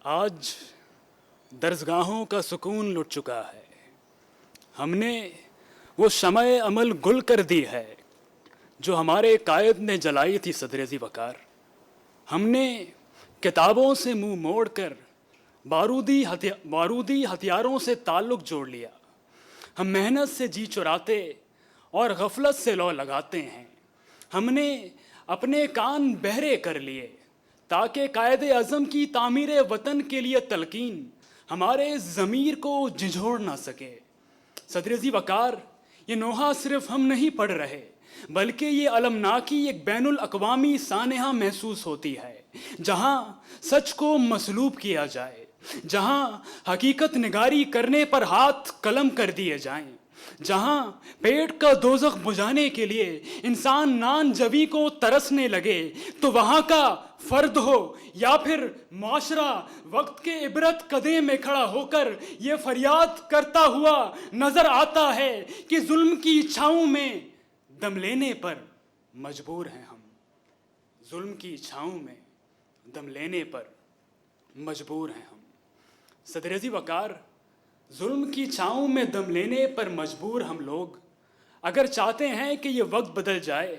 آج درسگاہوں کا سکون لٹ چکا ہے. ہم نے وہ شمع عمل گل کر دی ہے جو ہمارے قائد نے جلائی تھی صدر ذی وقار. ہم نے کتابوں سے منہ موڑ کر بارودی ہتھیاروں سے تعلق جوڑ لیا. ہم محنت سے جی چراتے اور غفلت سے لو لگاتے ہیں. ہم نے اپنے کان بہرے کر لیے تاکہ قائد اعظم کی تعمیر وطن کے لیے تلقین ہمارے ضمیر کو جھنجھوڑ نہ سکے. صدر ذی وقار، یہ نوحہ صرف ہم نہیں پڑھ رہے بلکہ یہ المناکی ایک بین الاقوامی سانحہ محسوس ہوتی ہے جہاں سچ کو مسلوب کیا جائے، جہاں حقیقت نگاری کرنے پر ہاتھ قلم کر دیے جائیں، جہاں پیٹ کا دوزخ بجھانے کے لیے انسان نان جوی کو ترسنے لگے تو وہاں کا فرد ہو یا پھر معاشرہ وقت کے عبرت قدے میں کھڑا ہو کر یہ فریاد کرتا ہوا نظر آتا ہے کہ ظلم کی چھاؤں میں دم لینے پر مجبور ہیں ہم. ظلم کی چھاؤں میں دم لینے پر مجبور ہیں ہم. صدر ذی وقار، ظلم کی چھاؤں میں دم لینے پر مجبور ہم لوگ اگر چاہتے ہیں کہ یہ وقت بدل جائے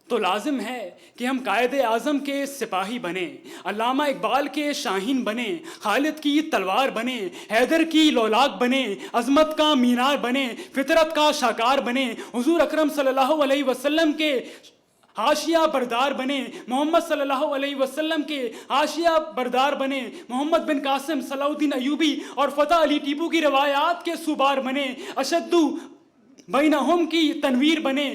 تو لازم ہے کہ ہم قائد اعظم کے سپاہی بنیں، علامہ اقبال کے شاہین بنیں، خالد کی تلوار بنیں، حیدر کی لولاک بنیں، عظمت کا مینار بنیں، فطرت کا شاکار بنیں، حضور اکرم صلی اللہ علیہ وسلم کے حاشیہ بردار بنے، محمد صلی اللہ علیہ وسلم کے حاشیہ بردار بنے، محمد بن قاسم، صلاح الدین ایوبی اور فتح علی ٹیپو کی روایات کے سوبار بنے، اشدو بینہم کی تنویر بنے،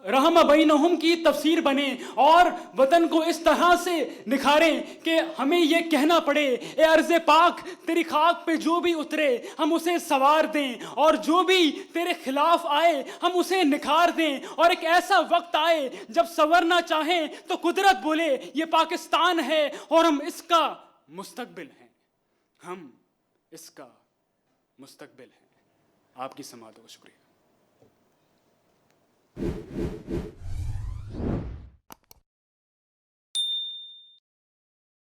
رحم بینہم کی تفسیر بنے اور وطن کو اس طرح سے نکھاریں کہ ہمیں یہ کہنا پڑے اے ارض پاک تیری خاک پہ جو بھی اترے ہم اسے سوار دیں، اور جو بھی تیرے خلاف آئے ہم اسے نکھار دیں. اور ایک ایسا وقت آئے جب سنورنا چاہیں تو قدرت بولے یہ پاکستان ہے اور ہم اس کا مستقبل ہیں. ہم اس کا مستقبل ہیں. آپ کی سماعت کو شکریہ.